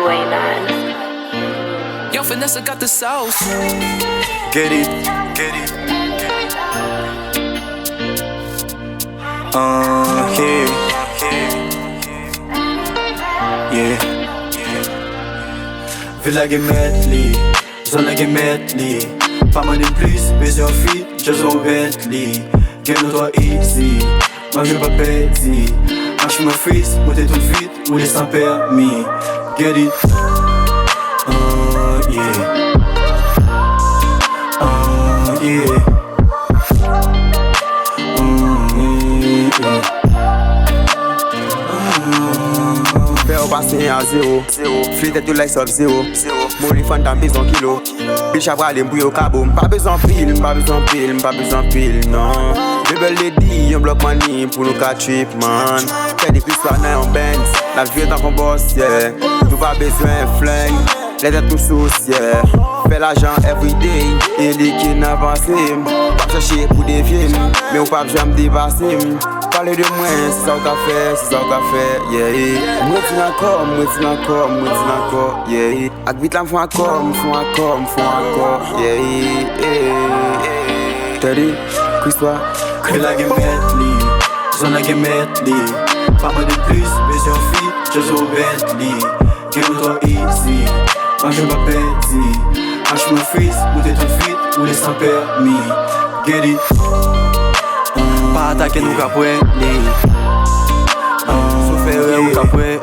way, man. Yo, Vanessa got the sauce. Get it, get it. Here. Yeah. Villa get medley, zone get medley. Pas mal de plus, baiser en fit, just on Bentley. Get no toi easy, moi je pas petit. Marche mon freeze, monter tout vite, rouler sans permis. Get it, yeah. Yeah. Faire passer à zéro. Flitter tout like sub zéro. Mourir fan dans besoin kilo. Bitch après aller mbouiller au kaboum. Pas besoin pile, pas besoin pile, pas besoin pile, non. Bébé lady, on bloque money pour nous quatre trip, man. Teady Kriswa dans un Benz. La vie est dans un boss, yeah. Nous pas besoin de flingue. Les têtes nous sauce, yeah. Fais l'argent everyday. Et les qui n'a pas pas chercher pour des films. Mais on pas jamais dépasser. Parler de moi, c'est ça qu'on fait, c'est ça qu'on fait, yeah. Moi dis encore, yeah. Ak vite là m'font encore, yeah. Teady Kriswa. Villa get medley, zone get medley. Pas mal de plus, baiser en fit, just on Bentley. Get no toi easy, moi je pas petit. Marche mon freeze, monter tout vite, rouler sans permis. Get it. Pas attaquer nous qu'après, souffrir ou qu'après,